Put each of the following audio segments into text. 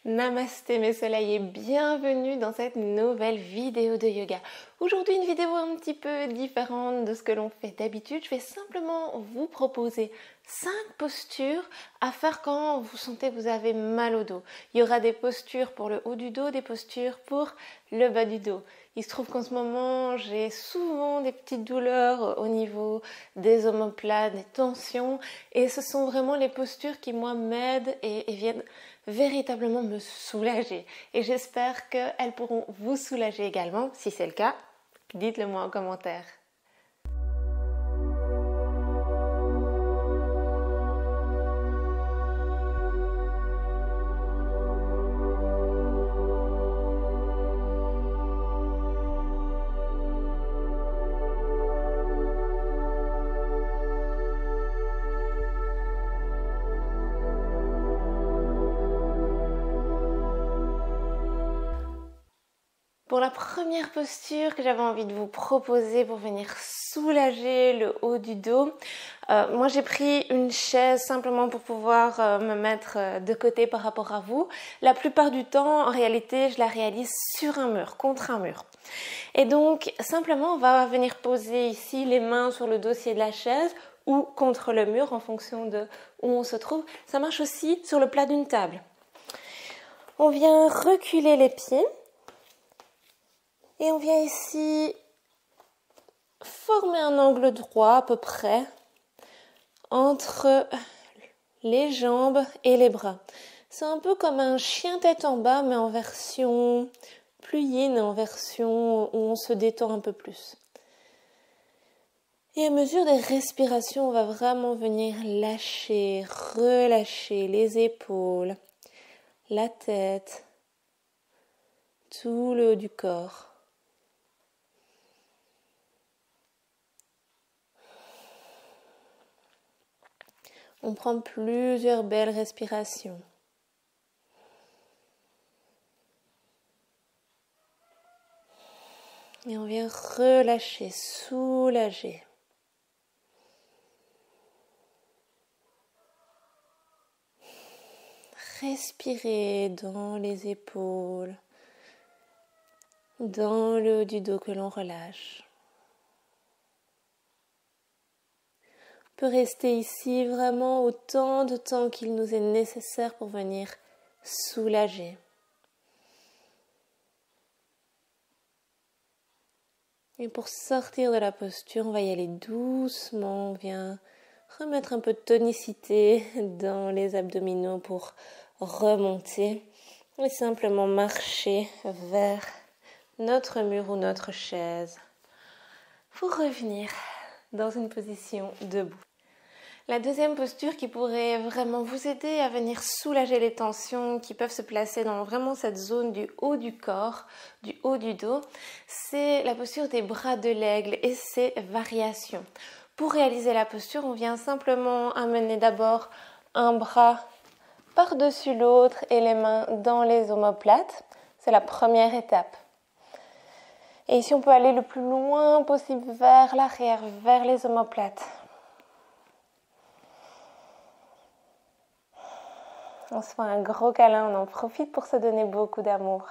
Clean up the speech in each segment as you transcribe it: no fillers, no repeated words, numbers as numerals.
Namasté mes soleils et bienvenue dans cette nouvelle vidéo de yoga. Aujourd'hui une vidéo un petit peu différente de ce que l'on fait d'habitude. Je vais simplement vous proposer 5 postures à faire quand vous sentez que vous avez mal au dos. Il y aura des postures pour le haut du dos, des postures pour le bas du dos. Il se trouve qu'en ce moment j'ai souvent des petites douleurs au niveau des omoplates, des tensions et ce sont vraiment les postures qui moi m'aident et viennent véritablement me soulager et j'espère qu'elles pourront vous soulager également. Si c'est le cas, dites-le moi en commentaire. Pour la première posture que j'avais envie de vous proposer pour venir soulager le haut du dos, moi j'ai pris une chaise simplement pour pouvoir me mettre de côté par rapport à vous. La plupart du temps, en réalité, je la réalise sur un mur, contre un mur. Et donc, simplement, on va venir poser ici les mains sur le dossier de la chaise ou contre le mur en fonction de où on se trouve. Ça marche aussi sur le plat d'une table. On vient reculer les pieds. Et on vient ici former un angle droit à peu près entre les jambes et les bras. C'est un peu comme un chien tête en bas mais en version plus yin, en version où on se détend un peu plus. Et à mesure des respirations, on va vraiment venir lâcher, relâcher les épaules, la tête, tout le haut du corps. On prend plusieurs belles respirations. Et on vient relâcher, soulager. Respirer dans les épaules, dans le haut du dos que l'on relâche. On peut rester ici vraiment autant de temps qu'il nous est nécessaire pour venir soulager. Et pour sortir de la posture, on va y aller doucement. On vient remettre un peu de tonicité dans les abdominaux pour remonter et simplement marcher vers notre mur ou notre chaise pour revenir dans une position debout. La deuxième posture qui pourrait vraiment vous aider à venir soulager les tensions qui peuvent se placer dans vraiment cette zone du haut du corps, du haut du dos, c'est la posture des bras de l'aigle et ses variations. Pour réaliser la posture, on vient simplement amener d'abord un bras par-dessus l'autre et les mains dans les omoplates. C'est la première étape. Et ici, on peut aller le plus loin possible vers l'arrière, vers les omoplates. On se fait un gros câlin, on en profite pour se donner beaucoup d'amour.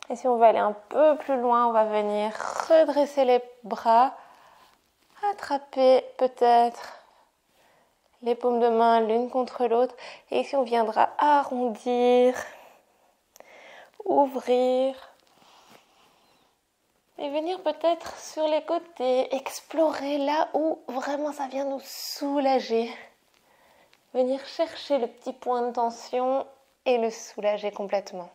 Et si on veut aller un peu plus loin, on va venir redresser les bras, attraper peut-être les paumes de main l'une contre l'autre. Et ici, on viendra arrondir, ouvrir. Et venir peut-être sur les côtés, explorer là où vraiment ça vient nous soulager. Venir chercher le petit point de tension et le soulager complètement.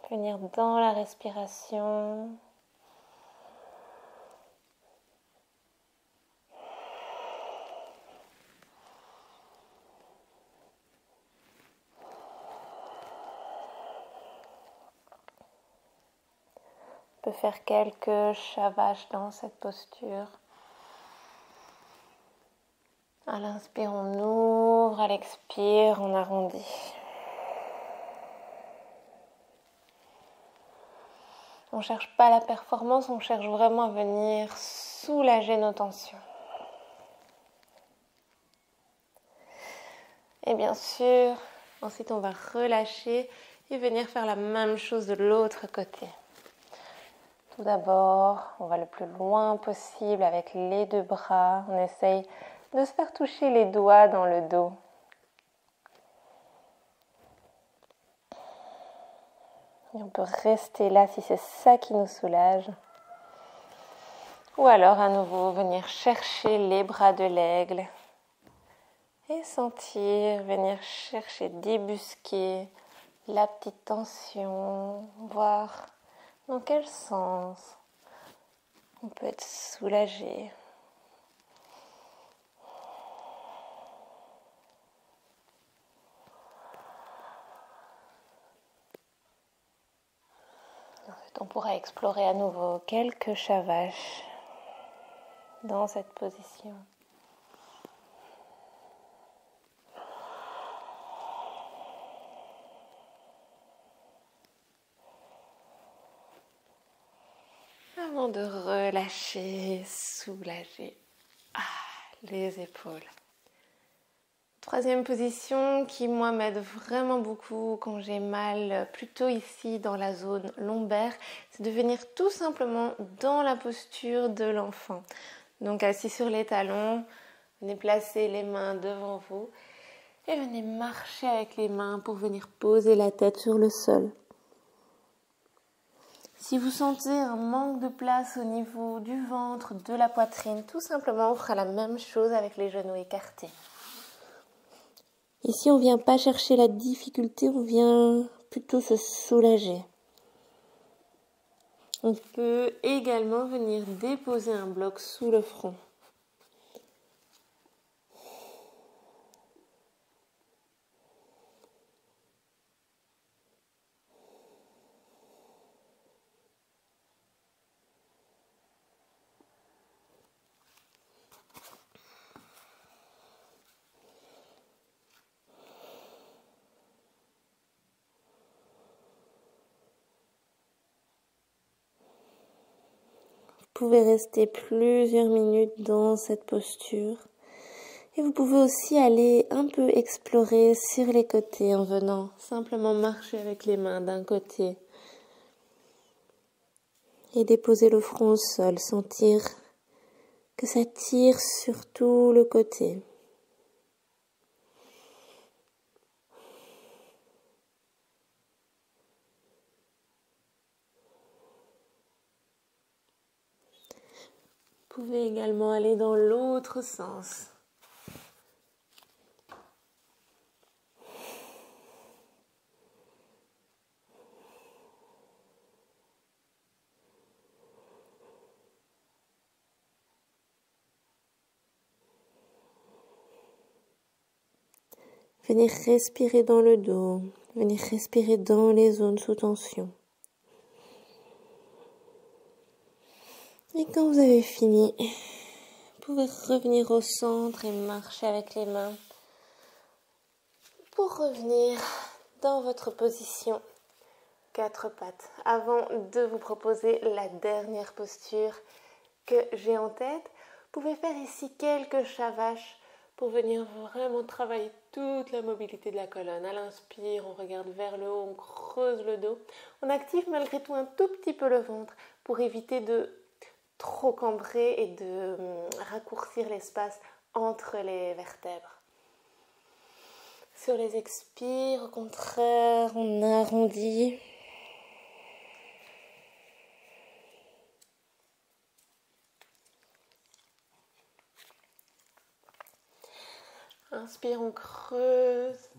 Venir dans la respiration. On peut faire quelques shavash dans cette posture. À l'inspire, on ouvre, à l'expire, on arrondit. On ne cherche pas la performance, on cherche vraiment à venir soulager nos tensions. Et bien sûr, ensuite on va relâcher et venir faire la même chose de l'autre côté. Tout d'abord, on va le plus loin possible avec les deux bras. On essaye de se faire toucher les doigts dans le dos. Et on peut rester là si c'est ça qui nous soulage. Ou alors à nouveau venir chercher les bras de l'aigle et sentir, venir chercher, débusquer la petite tension, voir dans quel sens on peut être soulagé. Ensuite, on pourra explorer à nouveau quelques shavash dans cette position. Avant de relâcher, soulager les épaules. Troisième position qui moi m'aide vraiment beaucoup quand j'ai mal, plutôt ici dans la zone lombaire, c'est de venir tout simplement dans la posture de l'enfant. Donc assis sur les talons, venez placer les mains devant vous et venez marcher avec les mains pour venir poser la tête sur le sol. Si vous sentez un manque de place au niveau du ventre, de la poitrine, tout simplement on fera la même chose avec les genoux écartés. Ici, on ne vient pas chercher la difficulté, on vient plutôt se soulager. On peut également venir déposer un bloc sous le front. Vous pouvez rester plusieurs minutes dans cette posture. Et vous pouvez aussi aller un peu explorer sur les côtés en venant simplement marcher avec les mains d'un côté. Et déposer le front au sol, sentir que ça tire sur tout le côté. Vous pouvez également aller dans l'autre sens. Venez respirer dans le dos, venez respirer dans les zones sous tension. Et quand vous avez fini, vous pouvez revenir au centre et marcher avec les mains pour revenir dans votre position 4 pattes. Avant de vous proposer la dernière posture que j'ai en tête, vous pouvez faire ici quelques shavash pour venir vraiment travailler toute la mobilité de la colonne. À l'inspire, on regarde vers le haut, on creuse le dos. On active malgré tout un tout petit peu le ventre pour éviter de trop cambrer et de raccourcir l'espace entre les vertèbres. Sur les expires, au contraire, on arrondit. Inspire, on creuse.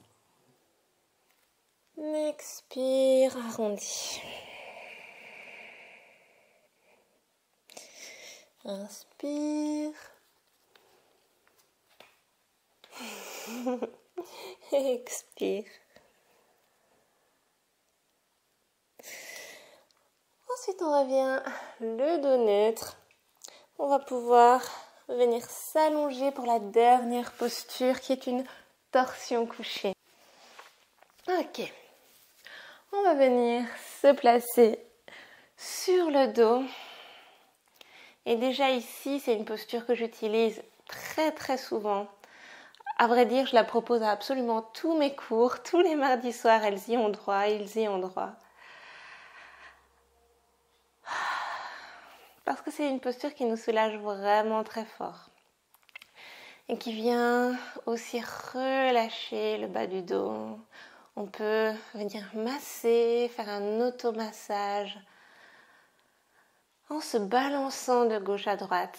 Expire, arrondi. Inspire. Expire. Ensuite, on revient le dos neutre. On va pouvoir venir s'allonger pour la dernière posture qui est une torsion couchée. Ok. On va venir se placer sur le dos. Et déjà ici, c'est une posture que j'utilise très souvent. À vrai dire, je la propose à absolument tous mes cours, tous les mardis soirs, elles y ont droit, ils y ont droit. Parce que c'est une posture qui nous soulage vraiment très fort. Et qui vient aussi relâcher le bas du dos. On peut venir masser, faire un automassage en se balançant de gauche à droite.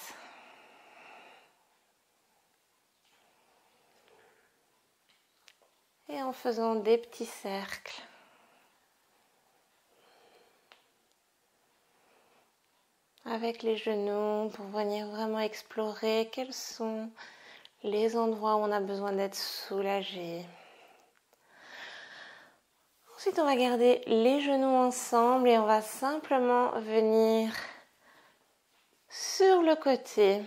Et en faisant des petits cercles. Avec les genoux pour venir vraiment explorer quels sont les endroits où on a besoin d'être soulagé. Ensuite, on va garder les genoux ensemble et on va simplement venir sur le côté.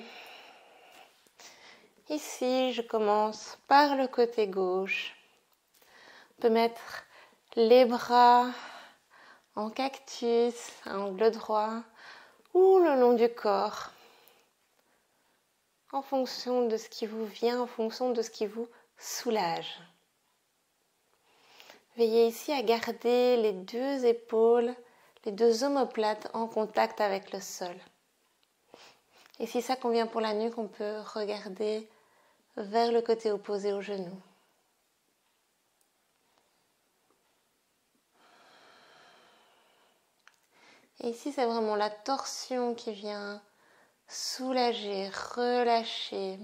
Ici, je commence par le côté gauche. On peut mettre les bras en cactus, à angle droit, ou le long du corps, en fonction de ce qui vous vient, en fonction de ce qui vous soulage. Veillez ici à garder les deux épaules, les deux omoplates en contact avec le sol. Et si ça convient pour la nuque, on peut regarder vers le côté opposé au genou. Et ici, c'est vraiment la torsion qui vient soulager, relâcher.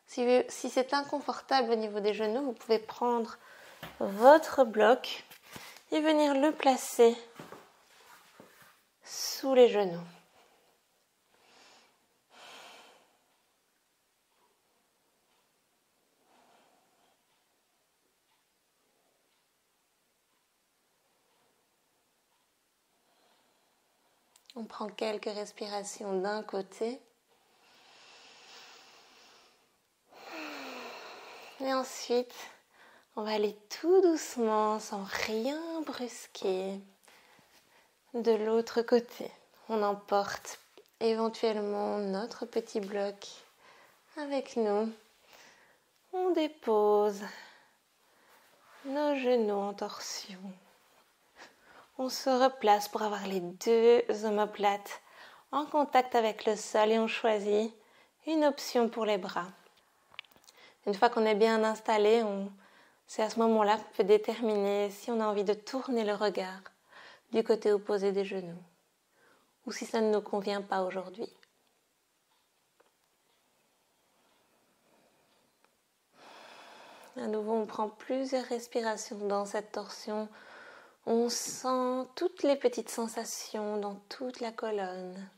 Si c'est inconfortable au niveau des genoux, vous pouvez prendre votre bloc et venir le placer sous les genoux. On prend quelques respirations d'un côté. Et ensuite, on va aller tout doucement, sans rien brusquer, de l'autre côté. On emporte éventuellement notre petit bloc avec nous. On dépose nos genoux en torsion. On se replace pour avoir les deux omoplates en contact avec le sol et on choisit une option pour les bras. Une fois qu'on est bien installé, c'est à ce moment-là qu'on peut déterminer si on a envie de tourner le regard du côté opposé des genoux ou si ça ne nous convient pas aujourd'hui. À nouveau, on prend plusieurs respirations dans cette torsion. On sent toutes les petites sensations dans toute la colonne.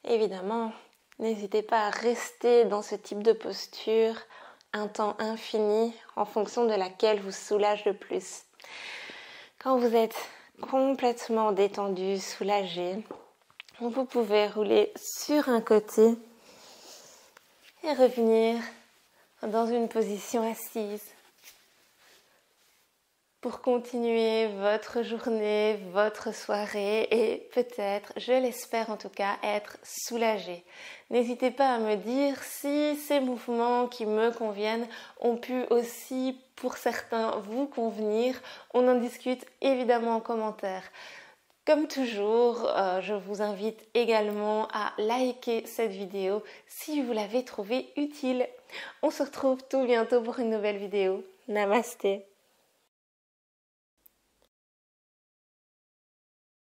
Évidemment, n'hésitez pas à rester dans ce type de posture un temps infini en fonction de laquelle vous soulage le plus. Quand vous êtes complètement détendu, soulagé, vous pouvez rouler sur un côté et revenir dans une position assise pour continuer votre journée, votre soirée et peut-être, je l'espère en tout cas, être soulagé. N'hésitez pas à me dire si ces mouvements qui me conviennent ont pu aussi pour certains vous convenir. On en discute évidemment en commentaire. Comme toujours, je vous invite également à liker cette vidéo si vous l'avez trouvée utile. On se retrouve tout bientôt pour une nouvelle vidéo. Namasté.